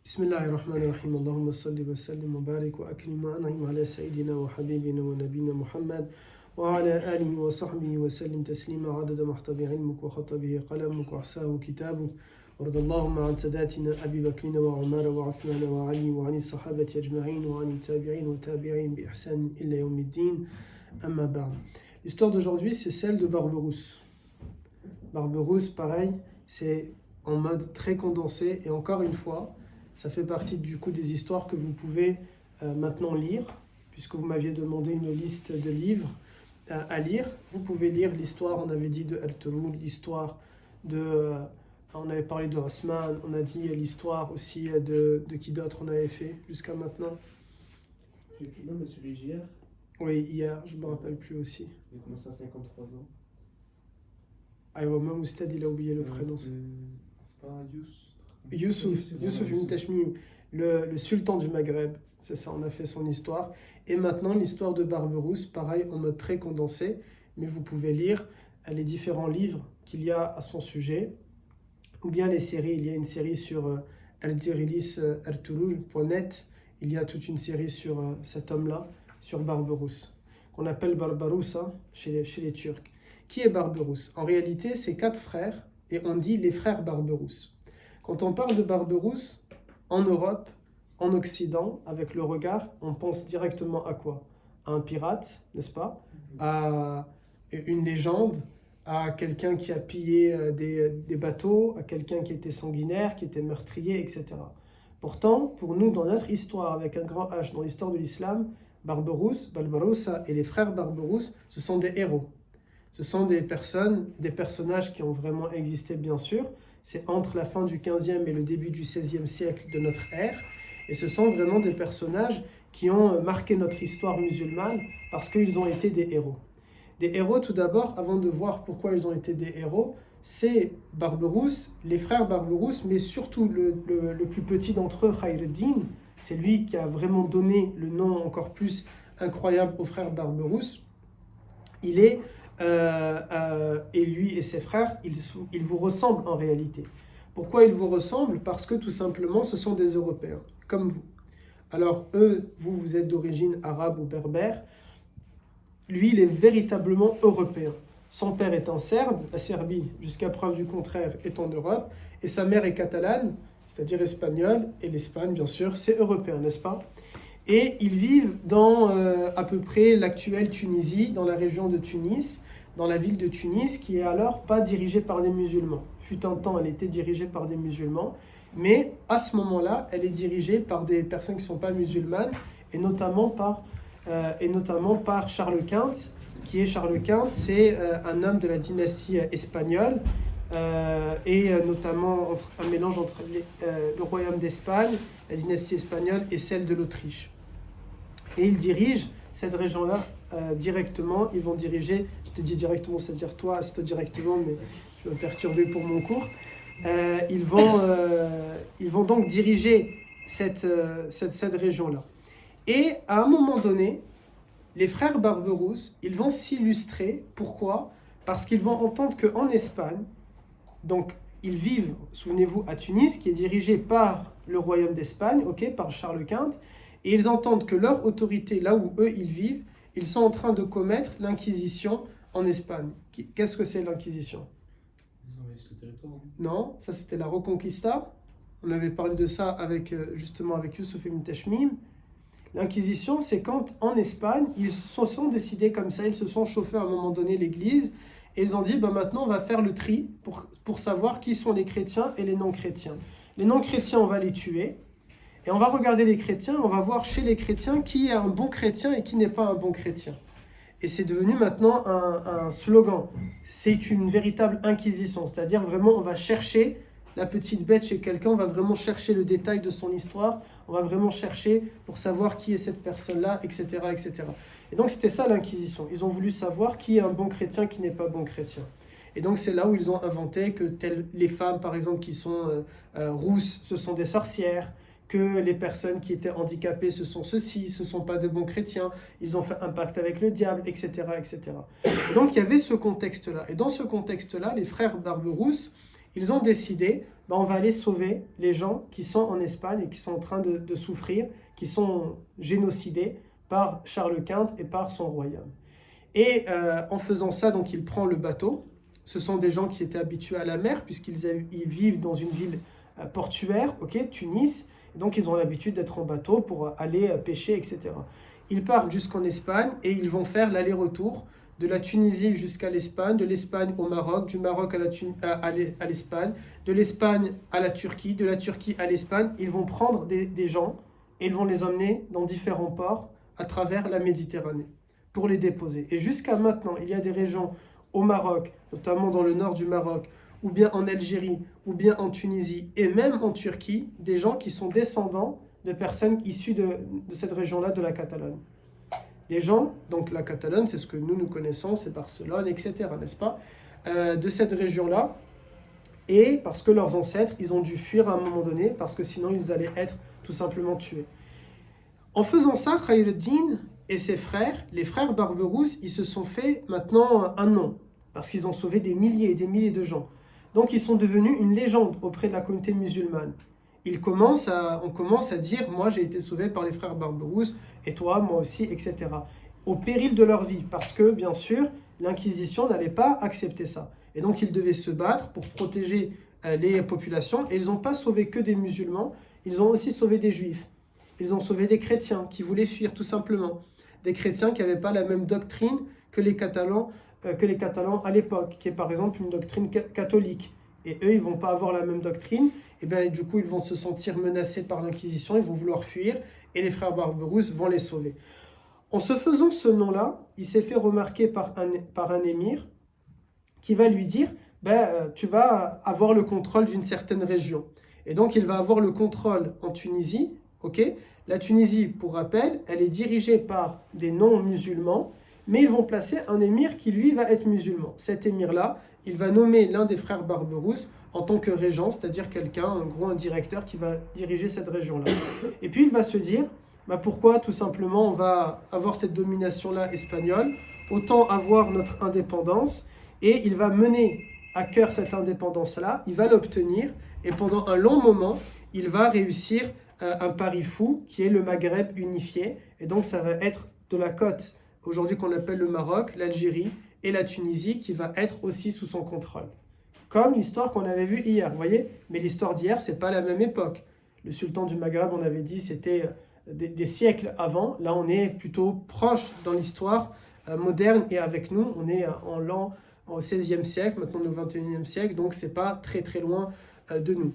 بسم الله الرحمن الرحيم اللهم صل وسلم وبارك وأكرم وأنعم على سيدنا وحبيبنا ونبينا محمد وعلى آله وصحبه وسلم تسليما عدد محتوى علمك وخط به قلمك وأحصاه كتابك وارض اللهم عن ساداتنا أبي بكر وعمر وعثمان وعلي وعن الصحابة أجمعين وعن التابعين وتابعين بإحسان إلى يوم الدين أما بعد. L'histoire d'aujourd'hui, c'est celle de Barberousse. Barberousse, pareil, c'est en mode très condensé et encore une fois, ça fait partie du coup des histoires que vous pouvez maintenant lire, puisque vous m'aviez demandé une liste de livres à lire. Vous pouvez lire l'histoire, on avait dit de Ertugrul, l'histoire de... on avait parlé de Osman, on a dit l'histoire aussi de qui d'autre on avait fait jusqu'à maintenant. Non, mais celui d'hier. Oui, hier, je ne me rappelle plus aussi. Il a commencé à 53 ans. Ah, même Oustad, il a oublié le prénom. C'est pas Youssouf ibn Tashmim, le sultan du Maghreb, c'est ça, on a fait son histoire. Et maintenant, l'histoire de Barberousse, pareil, en mode très condensé, mais vous pouvez lire les différents livres qu'il y a à son sujet, ou bien les séries. Il y a une série sur Erdirilis Ertugrul.net, il y a toute une série sur cet homme-là, sur Barberousse, qu'on appelle Barbaroussa chez les Turcs. Qui est Barberousse? En réalité, c'est 4 frères, et on dit les frères Barberousse. Quand on parle de Barberousse, en Europe, en Occident, avec le regard, on pense directement à quoi? À un pirate, n'est-ce pas? À une légende, à quelqu'un qui a pillé des bateaux, à quelqu'un qui était sanguinaire, qui était meurtrier, etc. Pourtant, pour nous, dans notre histoire, avec un grand H, dans l'histoire de l'islam, Barberousse, Barbaroussa et les frères Barberousse, ce sont des héros. Ce sont des personnages qui ont vraiment existé, bien sûr. C'est entre la fin du 15e et le début du 16e siècle de notre ère. Et ce sont vraiment des personnages qui ont marqué notre histoire musulmane parce qu'ils ont été des héros. Des héros, tout d'abord, avant de voir pourquoi ils ont été des héros, c'est Barberousse, les frères Barberousse, mais surtout le plus petit d'entre eux, Khayreddin. C'est lui qui a vraiment donné le nom encore plus incroyable aux frères Barberousse. Il est... et lui et ses frères, ils vous ressemblent en réalité. Pourquoi ils vous ressemblent? Parce que tout simplement, ce sont des Européens, comme vous. Alors eux, vous êtes d'origine arabe ou berbère. Lui, il est véritablement européen. Son père est un Serbe, la Serbie, jusqu'à preuve du contraire, est en Europe, et sa mère est catalane, c'est-à-dire espagnole, et l'Espagne, bien sûr, c'est européen, n'est-ce pas? Et ils vivent dans à peu près l'actuelle Tunisie, dans la région de Tunis, dans la ville de Tunis, qui est alors pas dirigée par des musulmans. Fut un temps, elle était dirigée par des musulmans, mais à ce moment-là, elle est dirigée par des personnes qui ne sont pas musulmanes, et notamment par Charles Quint, qui est Charles Quint, c'est un homme de la dynastie espagnole, et notamment un mélange entre le royaume d'Espagne, la dynastie espagnole, et celle de l'Autriche. Et ils dirigent cette région-là directement. Ils vont diriger, je te dis directement, c'est-à-dire toi, assieds-toi directement, mais je vais me perturber pour mon cours. Ils vont donc diriger cette région-là. Et à un moment donné, les frères Barberousse, ils vont s'illustrer. Pourquoi? Parce qu'ils vont entendre qu'en Espagne, donc ils vivent, souvenez-vous, à Tunis, qui est dirigé par le royaume d'Espagne, par Charles Quint, et ils entendent que leur autorité, là où eux ils vivent, ils sont en train de commettre l'Inquisition en Espagne. Qu'est-ce que c'est l'Inquisition? Ils envahissent le territoire. Non, ça c'était la Reconquista. On avait parlé de ça justement avec Youssouf ibn Tashmim. L'Inquisition, c'est quand en Espagne, ils se sont décidés comme ça, ils se sont chauffés à un moment donné l'église, et ils ont dit, maintenant on va faire le tri pour savoir qui sont les chrétiens et les non-chrétiens. Les non-chrétiens, on va les tuer. Et on va regarder les chrétiens, on va voir chez les chrétiens qui est un bon chrétien et qui n'est pas un bon chrétien. Et c'est devenu maintenant un slogan. C'est une véritable inquisition, c'est-à-dire vraiment on va chercher la petite bête chez quelqu'un, on va vraiment chercher le détail de son histoire, on va vraiment chercher pour savoir qui est cette personne-là, etc., etc. Et donc c'était ça l'inquisition. Ils ont voulu savoir qui est un bon chrétien, qui n'est pas bon chrétien. Et donc c'est là où ils ont inventé que les femmes, par exemple, qui sont rousses, ce sont des sorcières, que les personnes qui étaient handicapées, ce sont ceux-ci, ce ne sont pas de bons chrétiens, ils ont fait un pacte avec le diable, etc., etc. Et donc il y avait ce contexte-là. Et dans ce contexte-là, les frères Barberousse, ils ont décidé, on va aller sauver les gens qui sont en Espagne et qui sont en train de souffrir, qui sont génocidés par Charles Quint et par son royaume. Et en faisant ça, donc il prend le bateau. Ce sont des gens qui étaient habitués à la mer, puisqu'ils vivent dans une ville portuaire, Tunis. Et donc ils ont l'habitude d'être en bateau pour aller pêcher, etc. Ils partent jusqu'en Espagne et ils vont faire l'aller-retour de la Tunisie jusqu'à l'Espagne, de l'Espagne au Maroc, du Maroc à l'Espagne, de l'Espagne à la Turquie, de la Turquie à l'Espagne. Ils vont prendre des gens et ils vont les emmener dans différents ports à travers la Méditerranée pour les déposer. Et jusqu'à maintenant, il y a des régions au Maroc, notamment dans le nord du Maroc, ou bien en Algérie, ou bien en Tunisie, et même en Turquie, des gens qui sont descendants de personnes issues de cette région-là, de la Catalogne. Des gens, donc la Catalogne, c'est ce que nous connaissons, c'est Barcelone, etc., n'est-ce pas, de cette région-là, et parce que leurs ancêtres, ils ont dû fuir à un moment donné, parce que sinon ils allaient être tout simplement tués. En faisant ça, Khayr-ed-Din et ses frères, les frères Barberousse, ils se sont fait maintenant un nom, parce qu'ils ont sauvé des milliers et des milliers de gens. Donc ils sont devenus une légende auprès de la communauté musulmane. On commence à dire, moi j'ai été sauvé par les frères Barberousse, et toi, moi aussi, etc. Au péril de leur vie, parce que bien sûr, l'Inquisition n'allait pas accepter ça. Et donc ils devaient se battre pour protéger les populations, et ils n'ont pas sauvé que des musulmans, ils ont aussi sauvé des juifs. Ils ont sauvé des chrétiens qui voulaient fuir tout simplement. Des chrétiens qui n'avaient pas la même doctrine que les Catalans à l'époque, qui est par exemple une doctrine catholique. Et eux, ils ne vont pas avoir la même doctrine. Et bien, du coup, ils vont se sentir menacés par l'Inquisition, ils vont vouloir fuir, et les frères Barberousse vont les sauver. En se faisant ce nom-là, il s'est fait remarquer par un émir qui va lui dire, tu vas avoir le contrôle d'une certaine région. Et donc, il va avoir le contrôle en Tunisie. La Tunisie, pour rappel, elle est dirigée par des non-musulmans, mais ils vont placer un émir qui, lui, va être musulman. Cet émir-là, il va nommer l'un des frères Barberousse en tant que régent, c'est-à-dire un directeur qui va diriger cette région-là. Et puis, il va se dire, pourquoi tout simplement on va avoir cette domination-là espagnole, autant avoir notre indépendance, et il va mener à cœur cette indépendance-là, il va l'obtenir, et pendant un long moment, il va réussir un pari fou qui est le Maghreb unifié, et donc ça va être de la côte aujourd'hui qu'on appelle le Maroc, l'Algérie et la Tunisie qui va être aussi sous son contrôle. Comme l'histoire qu'on avait vue hier, vous voyez. Mais l'histoire d'hier, c'est pas la même époque. Le sultan du Maghreb, on avait dit, c'était des siècles avant. Là, on est plutôt proche dans l'histoire moderne et avec nous, on est au XVIe siècle, maintenant au XXIe siècle, donc c'est pas très très loin de nous.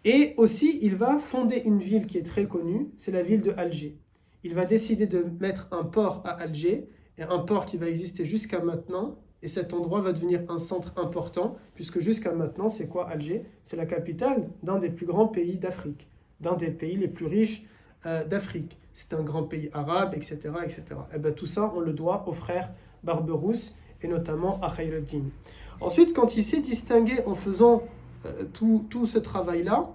Et aussi, il va fonder une ville qui est très connue, c'est la ville de Alger. Il va décider de mettre un port à Alger, et un port qui va exister jusqu'à maintenant, et cet endroit va devenir un centre important, puisque jusqu'à maintenant, c'est quoi Alger? C'est la capitale d'un des plus grands pays d'Afrique, d'un des pays les plus riches d'Afrique. C'est un grand pays arabe, etc. etc. Et bien, tout ça, on le doit aux frères Barberousse, et notamment à Khayr-ed-Din. Ensuite, quand il s'est distingué en faisant tout ce travail-là,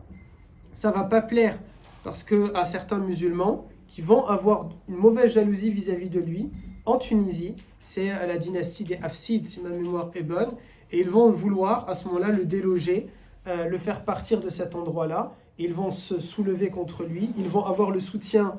ça ne va pas plaire, parce qu'à certains musulmans qui vont avoir une mauvaise jalousie vis-à-vis de lui, en Tunisie, c'est la dynastie des Hafsides, si ma mémoire est bonne, et ils vont vouloir à ce moment-là le déloger, le faire partir de cet endroit-là, et ils vont se soulever contre lui, ils vont avoir le soutien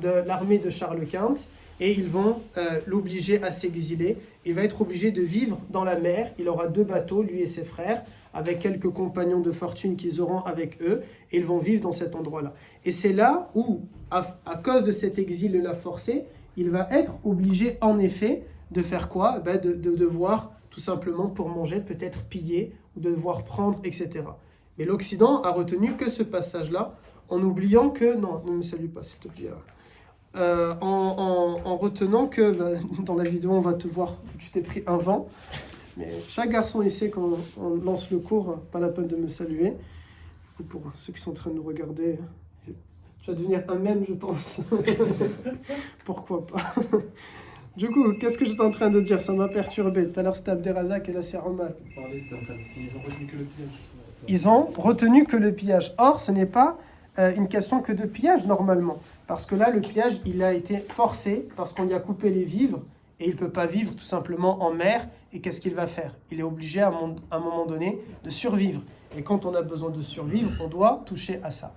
de l'armée de Charles Quint, et ils vont l'obliger à s'exiler. Il va être obligé de vivre dans la mer, il aura 2 bateaux, lui et ses frères, avec quelques compagnons de fortune qu'ils auront avec eux, et ils vont vivre dans cet endroit-là. Et c'est là où, à cause de cet exil-là forcé, il va être obligé, en effet, de faire quoi? De devoir, tout simplement, pour manger, peut-être piller, ou de devoir prendre, etc. Mais l'Occident a retenu que ce passage-là, en oubliant que... Non, ne me salue pas, s'il te plaît. En retenant que, dans la vidéo, on va te voir, tu t'es pris un vent. Mais chaque garçon, il sait quand on lance le cours, pas la peine de me saluer. Et pour ceux qui sont en train de nous regarder... Je vais devenir un mème, je pense. Pourquoi pas. Du coup, qu'est-ce que j'étais en train de dire? Ça m'a perturbé. Tout à l'heure, c'était Abderrazak et là, c'est Omar. Ils ont retenu que le pillage. Ils ont retenu que le pillage. Or, ce n'est pas une question que de pillage, normalement. Parce que là, le pillage, il a été forcé parce qu'on lui a coupé les vivres et il ne peut pas vivre tout simplement en mer. Et qu'est-ce qu'il va faire? Il est obligé, à un moment donné, de survivre. Et quand on a besoin de survivre, on doit toucher à ça.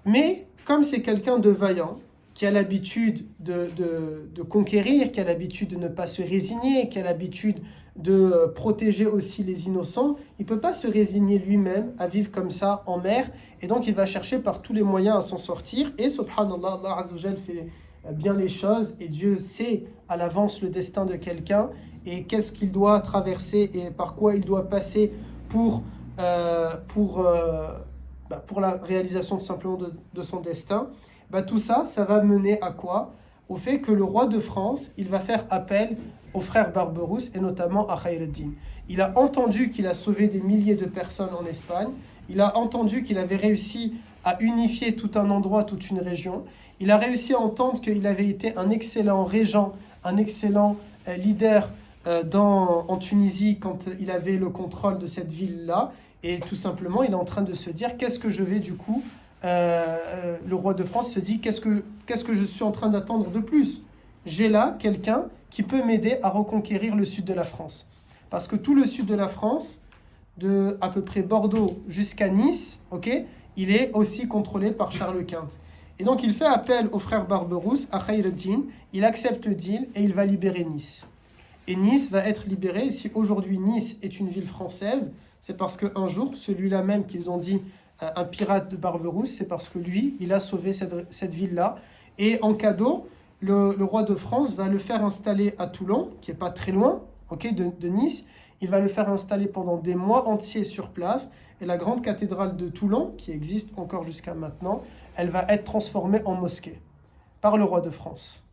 Mais comme c'est quelqu'un de vaillant, qui a l'habitude de conquérir, qui a l'habitude de ne pas se résigner, qui a l'habitude de protéger aussi les innocents, il ne peut pas se résigner lui-même à vivre comme ça en mer, et donc il va chercher par tous les moyens à s'en sortir, et subhanallah, Allah Azza wa Jal fait bien les choses, et Dieu sait à l'avance le destin de quelqu'un, et qu'est-ce qu'il doit traverser, et par quoi il doit passer pour la réalisation tout simplement de son destin. Tout ça, ça va mener à quoi? Au fait que le roi de France, il va faire appel au frère Barberousse et notamment à Khayr-ed-Din. Il a entendu qu'il a sauvé des milliers de personnes en Espagne. Il a entendu qu'il avait réussi à unifier tout un endroit, toute une région. Il a réussi à entendre qu'il avait été un excellent régent, un excellent leader en Tunisie quand il avait le contrôle de cette ville-là. Et tout simplement, il est en train de se dire, qu'est-ce que je vais du coup le roi de France se dit, qu'est-ce que je suis en train d'attendre de plus? J'ai là quelqu'un qui peut m'aider à reconquérir le sud de la France. Parce que tout le sud de la France, de à peu près Bordeaux jusqu'à Nice, il est aussi contrôlé par Charles Quint. Et donc il fait appel au frère Barberousse, à Khayr-ed-Din, il accepte le deal et il va libérer Nice. Et Nice va être libérée. Et si aujourd'hui Nice est une ville française, c'est parce qu'un jour, celui-là même qu'ils ont dit un pirate de Barberousse, c'est parce que lui, il a sauvé cette ville-là. Et en cadeau, le roi de France va le faire installer à Toulon, qui n'est pas très loin de Nice. Il va le faire installer pendant des mois entiers sur place. Et la grande cathédrale de Toulon, qui existe encore jusqu'à maintenant, elle va être transformée en mosquée par le roi de France.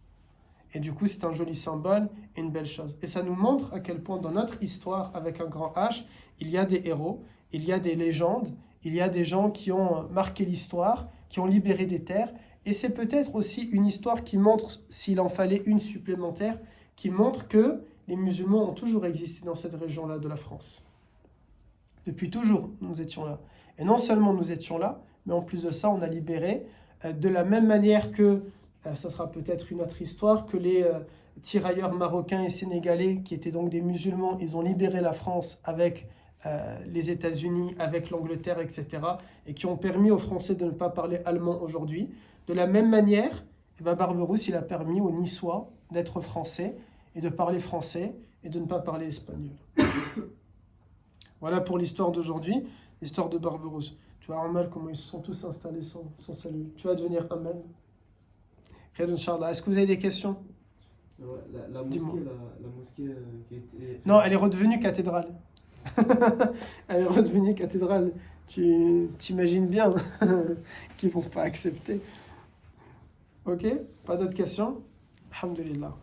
Et du coup, c'est un joli symbole et une belle chose. Et ça nous montre à quel point dans notre histoire, avec un grand H, il y a des héros, il y a des légendes, il y a des gens qui ont marqué l'histoire, qui ont libéré des terres. Et c'est peut-être aussi une histoire qui montre, s'il en fallait une supplémentaire, qui montre que les musulmans ont toujours existé dans cette région-là de la France. Depuis toujours, nous étions là. Et non seulement nous étions là, mais en plus de ça, on a libéré de la même manière que, ça sera peut-être une autre histoire, que les tirailleurs marocains et sénégalais, qui étaient donc des musulmans, ils ont libéré la France avec les États-Unis, avec l'Angleterre, etc., et qui ont permis aux Français de ne pas parler allemand aujourd'hui. De la même manière, Barberousse, il a permis aux Niçois d'être français et de parler français et de ne pas parler espagnol. Voilà pour l'histoire d'aujourd'hui, l'histoire de Barberousse. Tu vois, Amal, comment ils se sont tous installés sans salut. Tu vas devenir un même. Est-ce que vous avez des questions? La mosquée qui était... Non, elle est redevenue cathédrale. Elle est redevenue cathédrale. Tu t'imagines bien qu'ils ne vont pas accepter. Ok? Pas d'autres questions? Alhamdulillah.